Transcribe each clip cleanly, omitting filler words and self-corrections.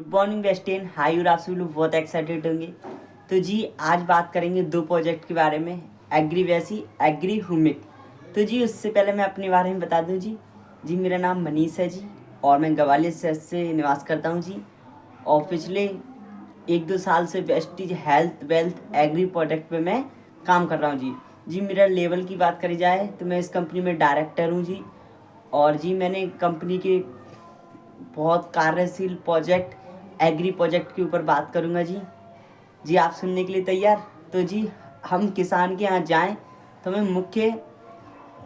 Good morning वेस्टेन, हाय और आप सभी लोग बहुत एक्साइटेड होंगे। तो जी आज बात करेंगे दो प्रोजेक्ट के बारे में, एग्री वैसी एग्री हुमिक। तो जी उससे पहले मैं अपने बारे में बता दूं जी मेरा नाम मनीष है जी और मैं ग्वालियर शहर से निवास करता हूं जी। और पिछले 1-2 साल से Vestige health wealth agree product पे मैं काम कर रहा हूँ जी मेरा लेवल की बात करी जाए तो मैं इस कंपनी में डायरेक्टर हूँ जी। और जी मैंने कंपनी के बहुत कार्यशील प्रोजेक्ट एग्री प्रोजेक्ट के ऊपर बात करूंगा जी आप सुनने के लिए तैयार? तो जी हम किसान के यहाँ जाएं तो हमें मुख्य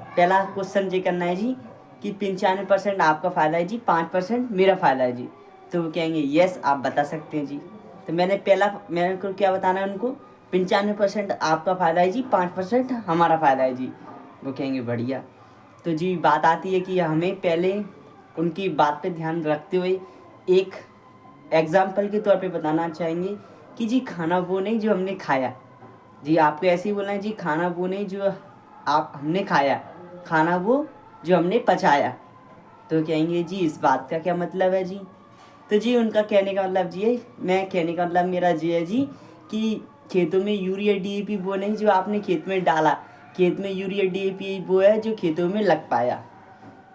पहला क्वेश्चन ये करना है जी कि 95% आपका फ़ायदा है जी, 5% मेरा फ़ायदा है जी। तो वो कहेंगे यस आप बता सकते हैं जी। तो मैंने को क्या बताना है उनको, 95% आपका फ़ायदा है जी, 5% हमारा फ़ायदा है जी। वो कहेंगे बढ़िया। तो जी बात आती है कि हमें पहले उनकी बात पे ध्यान रखते हुए एक एग्जाम्पल के तौर पे बताना चाहेंगे कि जी खाना वो नहीं जो हमने खाया। जी आपको ऐसे ही बोलना है जी, खाना वो नहीं जो आप हमने खाया, खाना वो जो हमने पचाया। तो कहेंगे जी इस बात का क्या मतलब है जी? तो जी उनका कहने का मतलब जी है, मैं कहने का मतलब मेरा जी है जी कि खेतों में यूरिया डीएपी वो नहीं जो आपने खेत में डाला, खेत में यूरिया डीएपी वो है जो खेतों में लग पाया।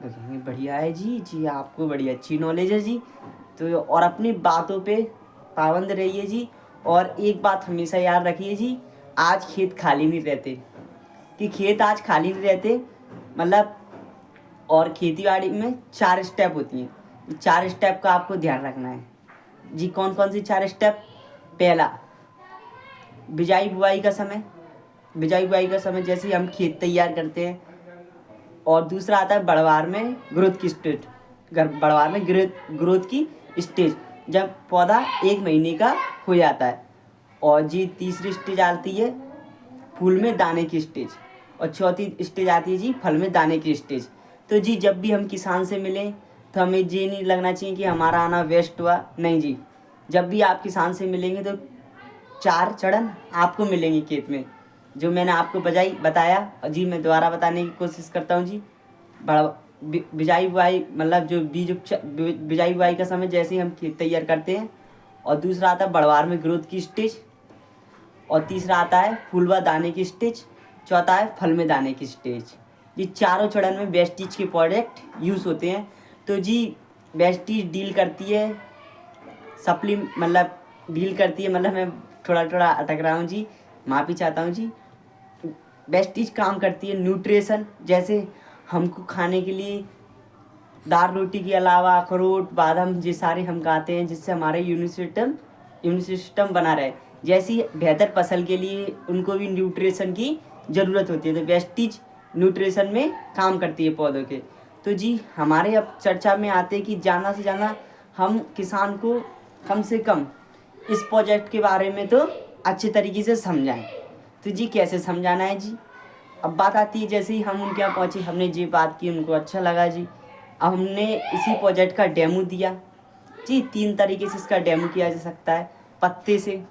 तो कहेंगे बढ़िया है जी आपको बड़ी अच्छी नॉलेज है जी। तो और अपनी बातों पे पाबंद रहिए जी। और एक बात हमेशा याद रखिए जी, आज खेत खाली नहीं रहते, कि खेत आज खाली नहीं रहते मतलब। और खेती बाड़ी में 4 स्टेप होती हैं, 4 स्टेप का आपको ध्यान रखना है जी। कौन कौन सी 4 स्टेप? पहला बिजाई बुआई का समय, बिजाई बुआई का समय जैसे ही हम खेत तैयार करते हैं। और दूसरा आता है बढ़वार में ग्रोथ की स्टेज, बढ़वार में ग्रोथ की स्टेज जब पौधा 1 महीने का हो जाता है। और जी तीसरी स्टेज आती है फूल में दाने की स्टेज। और चौथी स्टेज आती है जी फल में दाने की स्टेज। तो जी जब भी हम किसान से मिलें तो हमें ये नहीं लगना चाहिए कि हमारा आना वेस्ट हुआ, नहीं जी। जब भी आप किसान से मिलेंगे तो 4 चरण आपको मिलेंगे खेत में, जो मैंने आपको बताया। और जी मैं दोबारा बताने की कोशिश करता हूँ जी। बिजाई बुआई मतलब जो बिजाई बुआई का समय जैसे ही हम खेत तैयार करते हैं। और दूसरा आता है बढ़वार में ग्रोथ की स्टेज। और तीसरा आता है फूल व दाने की स्टेज। चौथा है फल में दाने की स्टेज। ये चारों चरण में वेस्टीज के प्रोडक्ट यूज़ होते हैं। तो जी वेस्टीज डील करती है मतलब मैं थोड़ा अटक रहा हूँ जी, माफ़ी चाहता हूँ जी। वेस्टीज काम करती है न्यूट्रिशन, जैसे हमको खाने के लिए दाल रोटी के अलावा अखरोट बादाम ये सारे हम खाते हैं जिससे हमारे इम्यून सिस्टम बना रहे। जैसी बेहतर फसल के लिए उनको भी न्यूट्रिशन की ज़रूरत होती है, तो वेस्टीज न्यूट्रिशन में काम करती है पौधों के। तो जी हमारे अब चर्चा में आते हैं कि ज़्यादा से ज़्यादा हम किसान को कम से कम इस प्रोजेक्ट के बारे में तो अच्छे तरीके से समझाएं। तो जी कैसे समझाना है जी? अब बात आती है जैसे ही हम उनके यहाँ पहुँचे, हमने जी बात की, उनको अच्छा लगा जी। अब हमने इसी प्रोजेक्ट का डेमो दिया जी। 3 तरीके से इसका डेमो किया जा सकता है, पत्ते से,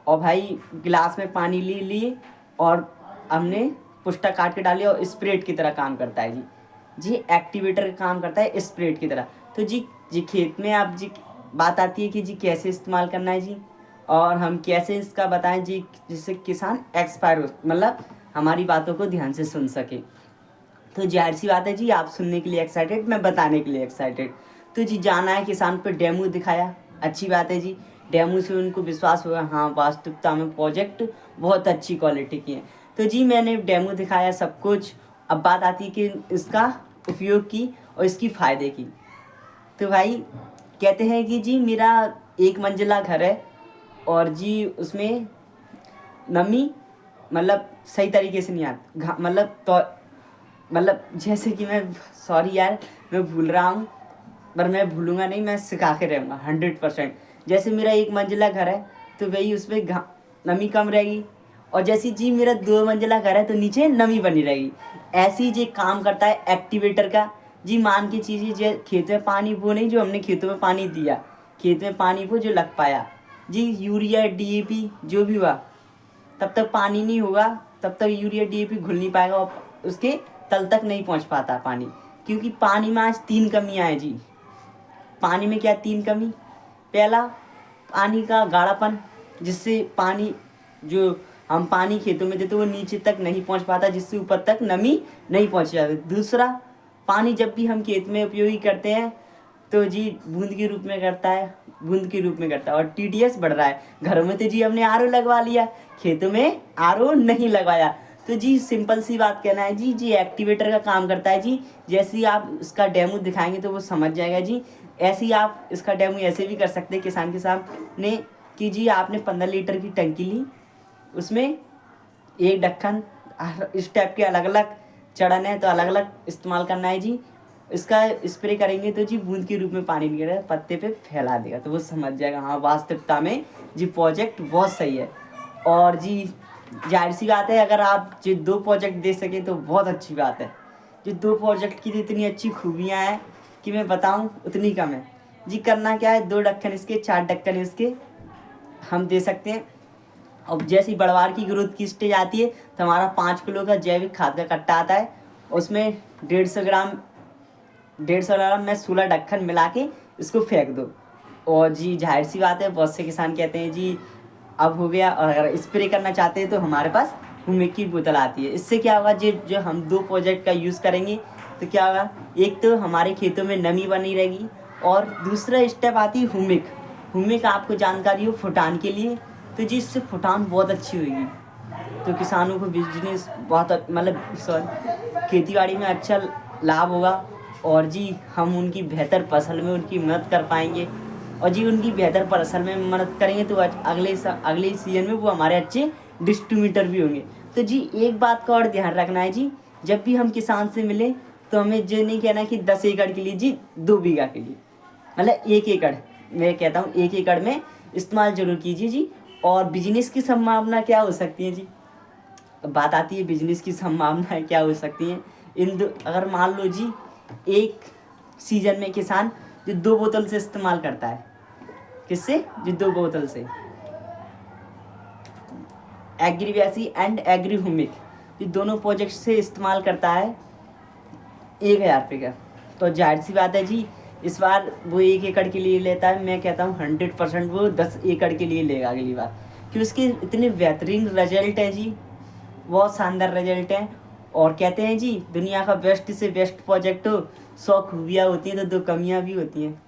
और भाई गिलास में पानी ले लिए और हमने पुष्टा काट के डाली और स्प्रेड की तरह काम करता है जी एक्टिवेटर का काम करता है स्प्रेड की तरह। तो जी खेत में आप जी बात आती है कि जी कैसे इस्तेमाल करना है जी, और हम कैसे इसका बताएं जी जिससे किसान एक्सपायर हो, मतलब हमारी बातों को ध्यान से सुन सके। तो जाहिर सी बात है जी आप सुनने के लिए एक्साइटेड, मैं बताने के लिए एक्साइटेड। तो जी जाना है किसान पर, डेमो दिखाया, अच्छी बात है जी। डेमो से उनको विश्वास हुआ हाँ वास्तविकता में प्रोजेक्ट बहुत अच्छी क्वालिटी की है। तो जी मैंने डेमो दिखाया सब कुछ। अब बात आती है कि इसका उपयोग की और इसकी फ़ायदे की। तो भाई कहते हैं कि जी मेरा 1 मंजिला घर है और जी उसमें नमी मतलब सही तरीके से नहीं आती, मतलब जैसे कि मैं, सॉरी यार मैं भूल रहा हूँ, पर मैं भूलूंगा नहीं, मैं सिखा के रहूँगा 100%। जैसे मेरा 1 मंजिला घर है तो वही उसमें नमी कम रहेगी। और जैसे जी मेरा 2 मंजिला घर है तो नीचे नमी बनी रहेगी। ऐसे ही जी काम करता है एक्टिवेटर का जी। मान के चीज़ें जो खेत में पानी वो नहीं जो हमने खेतों में पानी दिया, खेत में पानी वो जो लग पाया जी, यूरिया डीएपी जो भी हुआ, तब तक पानी नहीं होगा, तब तक यूरिया डीएपी घुल नहीं पाएगा और उसके तल तक नहीं पहुंच पाता पानी। क्योंकि पानी में आज 3 कमियां हैं जी। पानी में क्या 3 कमी? पहला पानी का गाढ़ापन, जिससे पानी जो हम पानी खेतों में देते वो नीचे तक नहीं पहुंच पाता, जिससे ऊपर तक नमी नहीं पहुंच जाती। दूसरा, पानी जब भी हम खेत में उपयोगी करते हैं तो जी बूंद के रूप में करता है, बूंद के रूप में करता है। और टीडीएस बढ़ रहा है। घरों में तो जी हमने आरओ लगवा लिया, खेतों में आरओ नहीं लगवाया। तो जी सिंपल सी बात कहना है जी, जी एक्टिवेटर का काम करता है जी। जैसे ही आप इसका डेमो दिखाएंगे तो वो समझ जाएगा जी। ऐसे ही आप इसका डेमो ऐसे भी कर सकते हैं किसान के सामने कि जी आपने 15 लीटर की टंकी ली, उसमें एक ढक्कन, इस टाइप के अलग अलग चढ़न है तो अलग अलग इस्तेमाल करना है जी। इसका स्प्रे करेंगे तो जी बूंद के रूप में पानी निकल रहा है, पत्ते पे फैला देगा, तो वो समझ जाएगा हाँ वास्तविकता में जी प्रोजेक्ट बहुत सही है। और जी जाहिर सी बात है, अगर आप जो 2 प्रोजेक्ट दे सके तो बहुत अच्छी बात है। जो 2 प्रोजेक्ट की तो इतनी अच्छी खूबियाँ हैं कि मैं बताऊँ उतनी कम है जी। करना क्या है, 2 ढक्कन इसके, 4 ढक्कन इसके हम दे सकते हैं। अब जैसी बढ़वार की ग्रोथ की स्टेज आती है तो हमारा 5 किलो का जैविक खाद का कट्टा आता है, उसमें 150 ग्राम में 16 ढक्कन मिला के इसको फेंक दो। और जी जाहिर सी बात है, बहुत से किसान कहते हैं जी अब हो गया, और अगर स्प्रे करना चाहते हैं तो हमारे पास हुमिक की बोतल आती है। इससे क्या होगा जी, जो हम 2 प्रोजेक्ट का यूज़ करेंगे तो क्या होगा, एक तो हमारे खेतों में नमी बनी रहेगी, और दूसरा स्टेप आती है हुमिक। हुमिक आपको जानकारी हो फुटान के लिए, तो जी इससे फुटान बहुत अच्छी होगी, तो किसानों को बिजनेस बहुत मतलब खेती बाड़ी में अच्छा लाभ होगा। और जी हम उनकी बेहतर फसल में उनकी मदद कर पाएंगे, और जी उनकी बेहतर फसल में मदद करेंगे तो अगले सीजन में वो हमारे अच्छे डिस्ट्रीब्यूटर भी होंगे। तो जी एक बात का और ध्यान रखना है जी, जब भी हम किसान से मिले तो हमें जो नहीं कहना कि 10 एकड़ के लिए जी 2 बीघा के लिए, मतलब 1 एकड़, मैं कहता हूँ 1 एकड़ में इस्तेमाल जरूर कीजिए जी। और बिजनेस की संभावना क्या हो सकती है जी, बात आती है बिजनेस की संभावनाएं क्या हो सकती हैं। अगर मान लो जी एक सीजन में किसान जो 2 बोतल से इस्तेमाल करता है, किससे जी 2 बोतल से, एग्रीवैसी एंड एग्री हुमिक, ये दोनों प्रोजेक्ट से इस्तेमाल करता है 1000 रुपये का, तो जाहिर सी बात है जी इस बार वो 1 एकड़ के लिए लेता है, मैं कहता हूँ 100% वो 10 एकड़ के लिए लेगा अगली बार, कि उसके इतने बेहतरीन रिजल्ट हैं जी, बहुत शानदार रिजल्ट हैं। और कहते हैं जी दुनिया का बेस्ट से बेस्ट प्रोजेक्ट हो, 100 खूबियाँ होती हैं तो 2 कमियाँ भी होती हैं।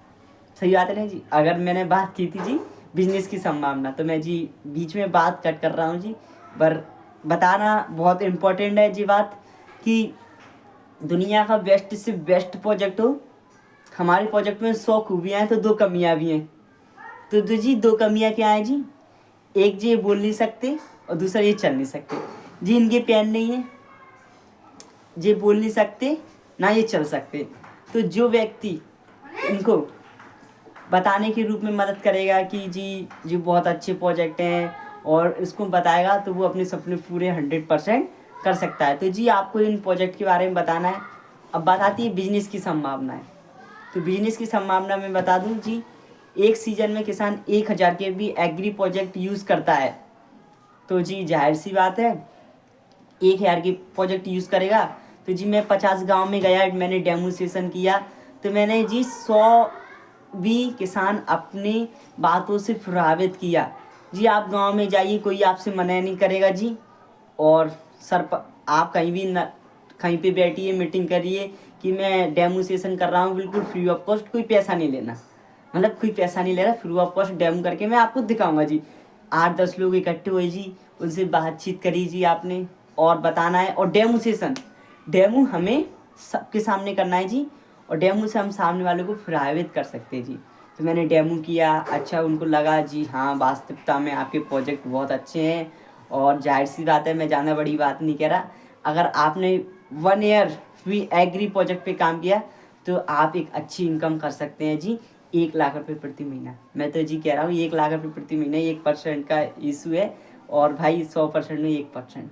सही बात है ना जी। अगर मैंने बात की थी जी बिजनेस की संभावना, तो मैं जी बीच में बात कट कर रहा हूँ जी, पर बताना बहुत इम्पोर्टेंट है जी बात, कि दुनिया का बेस्ट से बेस्ट प्रोजेक्ट हो, हमारे प्रोजेक्ट में 100 खूबियाँ हैं तो 2 कमियाँ भी हैं। तो जी 2 कमियाँ क्या हैं जी, एक जी ये बोल नहीं सकते और दूसरा ये चल नहीं सकते जी, इनके पैर नहीं है, ये बोल नहीं सकते ना ये चल सकते। तो जो व्यक्ति इनको बताने के रूप में मदद करेगा कि जी बहुत अच्छे प्रोजेक्ट हैं और इसको बताएगा, तो वो अपने सपने पूरे 100% कर सकता है। तो जी आपको इन प्रोजेक्ट के बारे में बताना है। अब बात आती है बिजनेस की संभावना है, तो बिजनेस की संभावना मैं बता दूं जी, एक सीजन में किसान 1000 के भी एग्री प्रोजेक्ट यूज़ करता है, तो जी जाहिर सी बात है 1000 की प्रोजेक्ट यूज़ करेगा। तो जी मैं 50 गांव में गया, मैंने डेमोन्स्ट्रेशन किया, तो मैंने जी 100 भी किसान अपनी बातों से प्रभावित किया जी। आप गांव में जाइए, कोई आपसे मना नहीं करेगा जी। और आप कहीं भी कहीं पे बैठिए, मीटिंग करिए कि मैं डेमोन्स्ट्रेशन कर रहा हूँ, बिल्कुल फ्री ऑफ कॉस्ट, कोई पैसा नहीं लेना, मतलब कोई पैसा नहीं ले रहा, फ्री ऑफ कॉस्ट डेमो करके मैं आपको दिखाऊंगा जी। 8-10 लोग इकट्ठे हुए जी, उनसे बातचीत करी जी आपने, और बताना है। और डेमो हमें सबके सामने करना है जी, और डेमो से हम सामने वालों को प्रभावित कर सकते हैं जी। तो मैंने डेमो किया, अच्छा उनको लगा जी हाँ वास्तविकता में आपके प्रोजेक्ट बहुत अच्छे हैं। और जाहिर सी बात है, मैं ज़्यादा बड़ी बात नहीं कह रहा, अगर आपने 1 ईयर भी एग्री प्रोजेक्ट पे काम किया तो आप एक अच्छी इनकम कर सकते हैं जी, 1 लाख रुपये प्रति महीना। मैं तो जी कह रहा हूँ 1 लाख रुपये प्रति महीना, 1% का इशू है, और भाई 100% में 1%,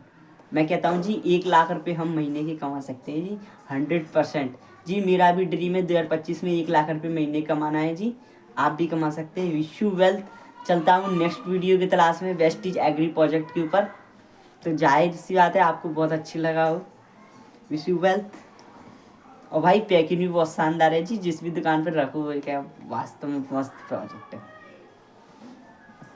मैं कहता हूँ जी 1 लाख रुपये हम महीने के कमा सकते हैं जी 100%। जी मेरा भी ड्रीम है 2025 में 1 लाख रुपये महीने कमाना है जी, आप भी कमा सकते हैं। Wish you wealth. चलता हूँ नेक्स्ट वीडियो की तलाश में वेस्टिज एग्री प्रोजेक्ट के ऊपर, तो जाहिर सी बात है आपको बहुत अच्छी लगा हो। Wish you wealth. और भाई पैकिंग भी बहुत शानदार है जी, जिस भी दुकान पर रखो वो क्या वास्तव में मस्त प्रोजेक्ट है।